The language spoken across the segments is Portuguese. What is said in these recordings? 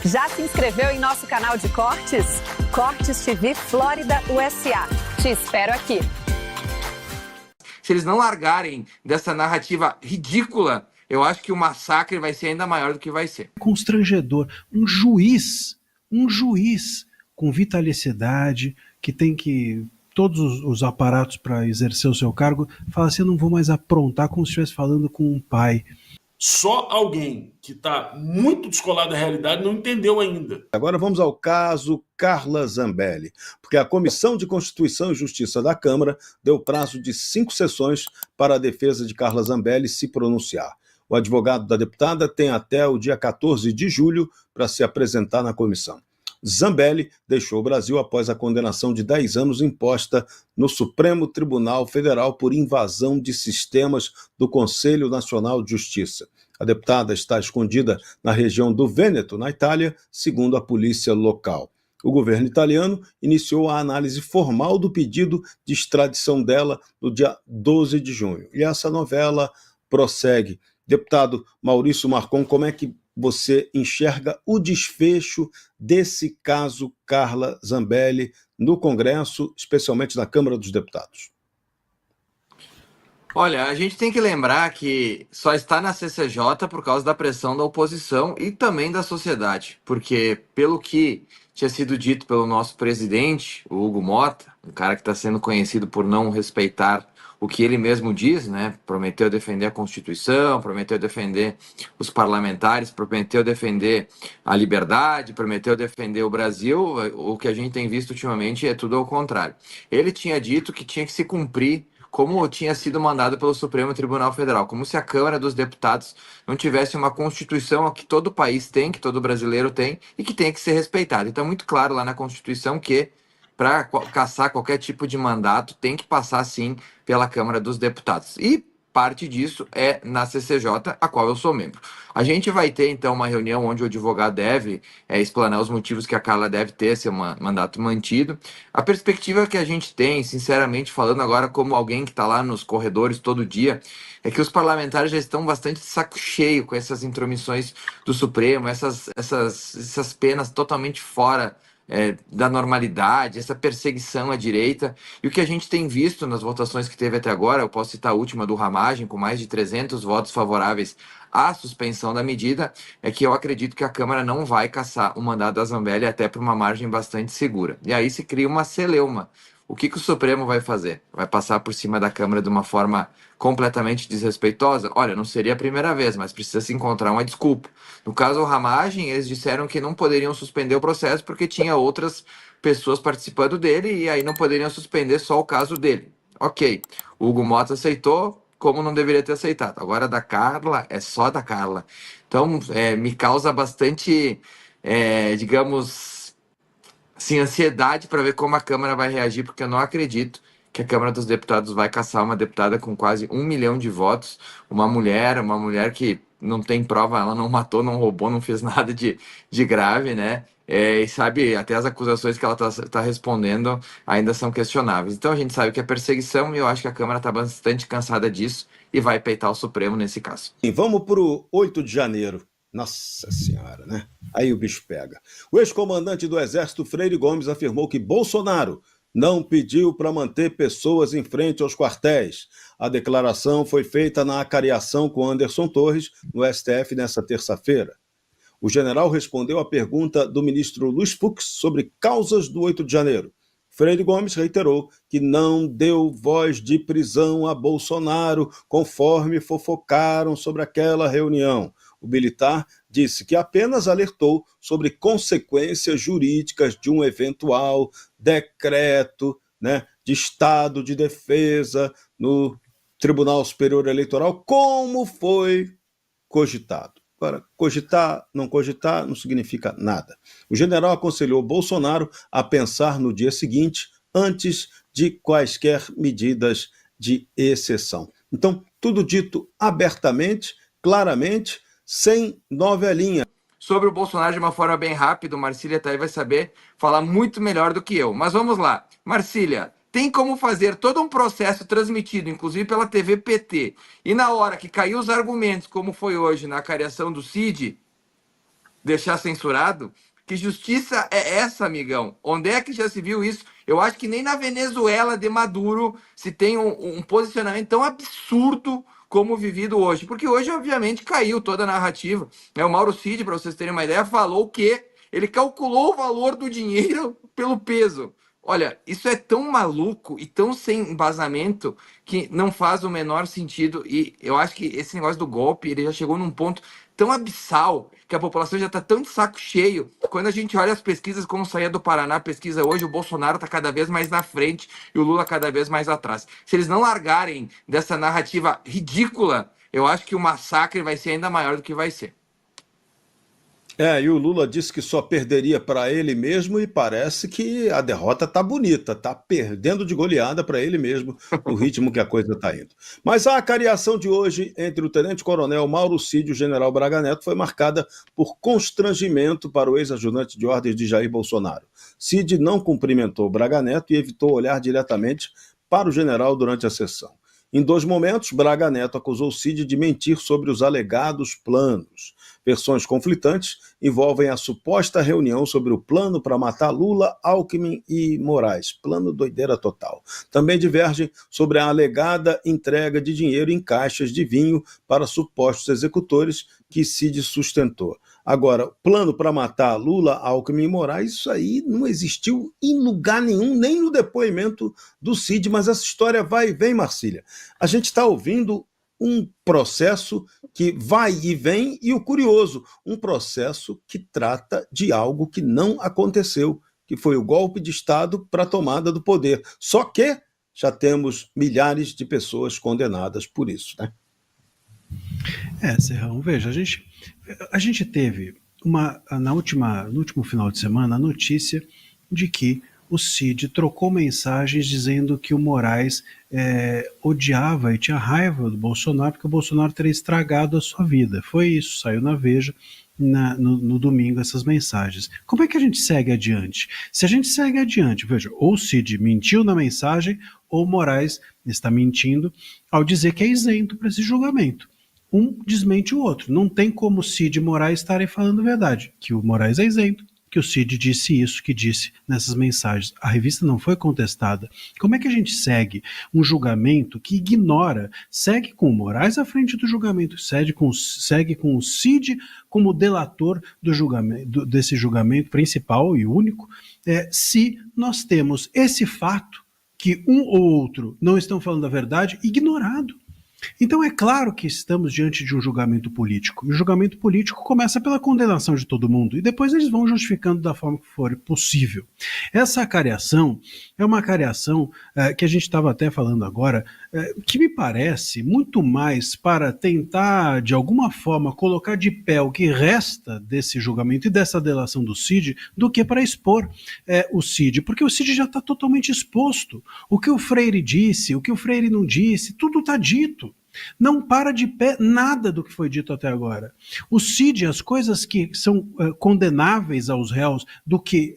Já se inscreveu em nosso canal de cortes? Cortes TV Flórida USA. Te espero aqui. Se eles não largarem dessa narrativa ridícula, eu acho que o massacre vai ser ainda maior do que vai ser. Constrangedor. Um juiz com vitalicidade, que tem que todos os aparatos para exercer o seu cargo, fala assim: eu não vou mais aprontar, como se estivesse falando com um pai. Só alguém que está muito descolado da realidade não entendeu ainda. Agora vamos ao caso Carla Zambelli, porque a Comissão de Constituição e Justiça da Câmara deu prazo de 5 sessões para a defesa de Carla Zambelli se pronunciar. O advogado da deputada tem até o dia 14 de julho para se apresentar na comissão. Zambelli deixou o Brasil após a condenação de 10 anos imposta no Supremo Tribunal Federal por invasão de sistemas do Conselho Nacional de Justiça. A deputada está escondida na região do Vêneto, na Itália, segundo a polícia local. O governo italiano iniciou a análise formal do pedido de extradição dela no dia 12 de junho. E essa novela prossegue. Deputado Maurício Marcon, como é que você enxerga o desfecho desse caso Carla Zambelli no Congresso, especialmente na Câmara dos Deputados? Olha, a gente tem que lembrar que só está na CCJ por causa da pressão da oposição e também da sociedade, porque pelo que tinha sido dito pelo nosso presidente, o Hugo Mota, um cara que está sendo conhecido por não respeitar o que ele mesmo diz, né? Prometeu defender a Constituição, prometeu defender os parlamentares, prometeu defender a liberdade, prometeu defender o Brasil. O que a gente tem visto ultimamente é tudo ao contrário. Ele tinha dito que tinha que se cumprir como tinha sido mandado pelo Supremo Tribunal Federal, como se a Câmara dos Deputados não tivesse uma Constituição que todo país tem, que todo brasileiro tem e que tem que ser respeitada. Então, é muito claro lá na Constituição que para caçar qualquer tipo de mandato, tem que passar, sim, pela Câmara dos Deputados. E parte disso é na CCJ, a qual eu sou membro. A gente vai ter, então, uma reunião onde o advogado deve explanar os motivos que a Carla deve ter seu mandato mantido. A perspectiva que a gente tem, sinceramente falando agora como alguém que está lá nos corredores todo dia, é que os parlamentares já estão bastante de saco cheio com essas intromissões do Supremo, essas penas totalmente fora da normalidade, essa perseguição à direita. E o que a gente tem visto nas votações que teve até agora, eu posso citar a última do Ramagem, com mais de 300 votos favoráveis à suspensão da medida, é que eu acredito que a Câmara não vai cassar o mandato da Zambelli até por uma margem bastante segura. E aí se cria uma celeuma. O que o Supremo vai fazer? Vai passar por cima da Câmara de uma forma completamente desrespeitosa? Olha, não seria a primeira vez, mas precisa se encontrar uma desculpa. No caso do Ramagem, eles disseram que não poderiam suspender o processo porque tinha outras pessoas participando dele e aí não poderiam suspender só o caso dele. Ok, o Hugo Mota aceitou, como não deveria ter aceitado. Agora da Carla, é só da Carla. Então, me causa bastante, digamos, sim, ansiedade para ver como a Câmara vai reagir, porque eu não acredito que a Câmara dos Deputados vai caçar uma deputada com quase 1 milhão de votos, uma mulher que não tem prova, ela não matou, não roubou, não fez nada de grave, né? E sabe, até as acusações que ela tá respondendo ainda são questionáveis. Então a gente sabe que é perseguição e eu acho que a Câmara está bastante cansada disso e vai peitar o Supremo nesse caso. E vamos para o 8 de janeiro. Nossa Senhora, né? Aí o bicho pega. O ex-comandante do Exército, Freire Gomes, afirmou que Bolsonaro não pediu para manter pessoas em frente aos quartéis. A declaração foi feita na acariação com Anderson Torres, no STF, nesta terça-feira. O general respondeu à pergunta do ministro Luiz Fux sobre causas do 8 de janeiro. Freire Gomes reiterou que não deu voz de prisão a Bolsonaro, conforme fofocaram sobre aquela reunião. O militar disse que apenas alertou sobre consequências jurídicas de um eventual decreto, né, de estado de defesa no Tribunal Superior Eleitoral, como foi cogitado. Agora, cogitar não significa nada. O general aconselhou Bolsonaro a pensar no dia seguinte, antes de quaisquer medidas de exceção. Então, tudo dito abertamente, claramente, sem novelinha. Sobre o Bolsonaro de uma forma bem rápida, o Marcília tá aí vai saber falar muito melhor do que eu. Mas vamos lá. Marcília, tem como fazer todo um processo transmitido, inclusive pela TV PT, e na hora que caiu os argumentos, como foi hoje na cariação do Cid, deixar censurado? Que justiça é essa, amigão? Onde é que já se viu isso? Eu acho que nem na Venezuela de Maduro se tem um posicionamento tão absurdo como vivido hoje. Porque hoje, obviamente, caiu toda a narrativa. O Mauro Cid, para vocês terem uma ideia, falou que ele calculou o valor do dinheiro pelo peso. Olha, isso é tão maluco e tão sem embasamento que não faz o menor sentido. E eu acho que esse negócio do golpe, ele já chegou num ponto tão abissal que a população já está tão de saco cheio. Quando a gente olha as pesquisas, como saía do Paraná, a pesquisa hoje, o Bolsonaro está cada vez mais na frente e o Lula cada vez mais atrás. Se eles não largarem dessa narrativa ridícula, eu acho que o massacre vai ser ainda maior do que vai ser. E o Lula disse que só perderia para ele mesmo e parece que a derrota tá bonita, tá perdendo de goleada para ele mesmo no ritmo que a coisa tá indo. Mas a cariação de hoje entre o tenente-coronel Mauro Cid e o general Braga Neto foi marcada por constrangimento para o ex-ajudante de ordens de Jair Bolsonaro. Cid não cumprimentou Braga Neto e evitou olhar diretamente para o general durante a sessão. Em 2 momentos, Braga Neto acusou Cid de mentir sobre os alegados planos. Versões conflitantes envolvem a suposta reunião sobre o plano para matar Lula, Alckmin e Moraes. Plano doideira total. Também divergem sobre a alegada entrega de dinheiro em caixas de vinho para supostos executores que Cid sustentou. Agora, plano para matar Lula, Alckmin e Moraes, isso aí não existiu em lugar nenhum, nem no depoimento do Cid, mas essa história vai e vem, Marcília. A gente está ouvindo um processo que vai e vem, e o curioso, um processo que trata de algo que não aconteceu, que foi o golpe de Estado para a tomada do poder. Só que já temos milhares de pessoas condenadas por isso, né? Serrão, veja, a gente teve no último final de semana a notícia de que o Cid trocou mensagens dizendo que o Moraes odiava e tinha raiva do Bolsonaro porque o Bolsonaro teria estragado a sua vida. Foi isso, saiu na Veja no domingo essas mensagens. Como é que a gente segue adiante? Se a gente segue adiante, veja, ou o Cid mentiu na mensagem ou o Moraes está mentindo ao dizer que é isento para esse julgamento. Um desmente o outro. Não tem como Cid e Moraes estarem falando a verdade, que o Moraes é isento, que o Cid disse isso que disse nessas mensagens. A revista não foi contestada. Como é que a gente segue um julgamento que ignora, segue com o Moraes à frente do julgamento, segue com o Cid como delator do julgamento, desse julgamento principal e único, se nós temos esse fato que um ou outro não estão falando a verdade, ignorado. Então é claro que estamos diante de um julgamento político, e o julgamento político começa pela condenação de todo mundo, e depois eles vão justificando da forma que for possível. Essa acariação é uma acariação que a gente estava até falando agora, que me parece muito mais para tentar, de alguma forma, colocar de pé o que resta desse julgamento e dessa delação do Cid, do que para expor o Cid, porque o Cid já está totalmente exposto. O que o Freire disse, o que o Freire não disse, tudo está dito. Não para de pé nada do que foi dito até agora. O Cid, as coisas que são condenáveis aos réus do que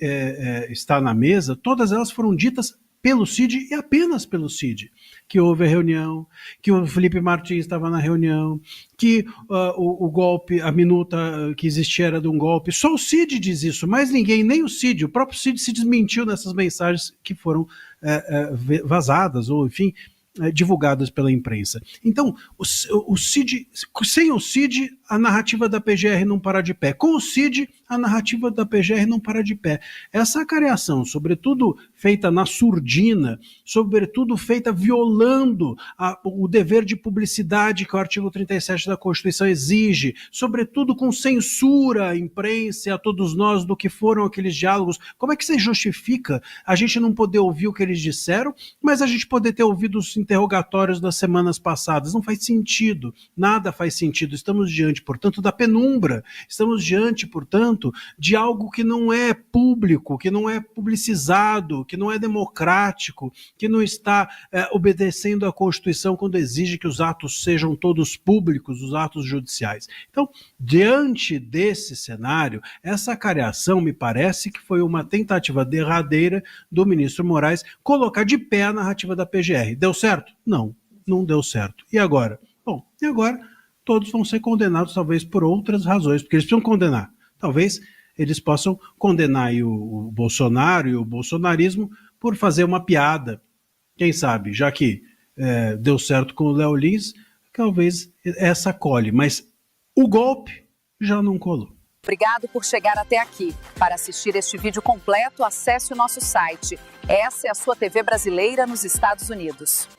está na mesa, todas elas foram ditas pelo Cid e apenas pelo Cid. Que houve a reunião, que o Felipe Martins estava na reunião, que o golpe, a minuta que existia era de um golpe. Só o Cid diz isso, mais ninguém, nem o Cid. O próprio Cid se desmentiu nessas mensagens que foram vazadas, ou enfim, divulgadas pela imprensa. Então, o Cid, sem o Cid, a narrativa da PGR não para de pé. Com o Cid, a narrativa da PGR não para de pé. Essa acariação, sobretudo feita na surdina, sobretudo feita violando o dever de publicidade que o artigo 37 da Constituição exige, sobretudo com censura à imprensa e a todos nós do que foram aqueles diálogos. Como é que você justifica a gente não poder ouvir o que eles disseram, mas a gente poder ter ouvido os interrogatórios das semanas passadas? Não faz sentido, nada faz sentido. Estamos diante, portanto, da penumbra, estamos diante, portanto, de algo que não é público, que não é publicizado, que não é democrático, que não está obedecendo à Constituição quando exige que os atos sejam todos públicos, os atos judiciais. Então, diante desse cenário, essa acariação me parece que foi uma tentativa derradeira do ministro Moraes colocar de pé a narrativa da PGR. Deu certo? Não, não deu certo. E agora? Bom, e agora todos vão ser condenados talvez por outras razões, porque eles precisam condenar. talvez eles possam condenar aí o Bolsonaro e o bolsonarismo por fazer uma piada. Quem sabe, já que deu certo com o Léo Lins, talvez essa cole, mas o golpe já não colou. Obrigado por chegar até aqui. Para assistir este vídeo completo, acesse o nosso site. Essa é a sua TV brasileira nos Estados Unidos.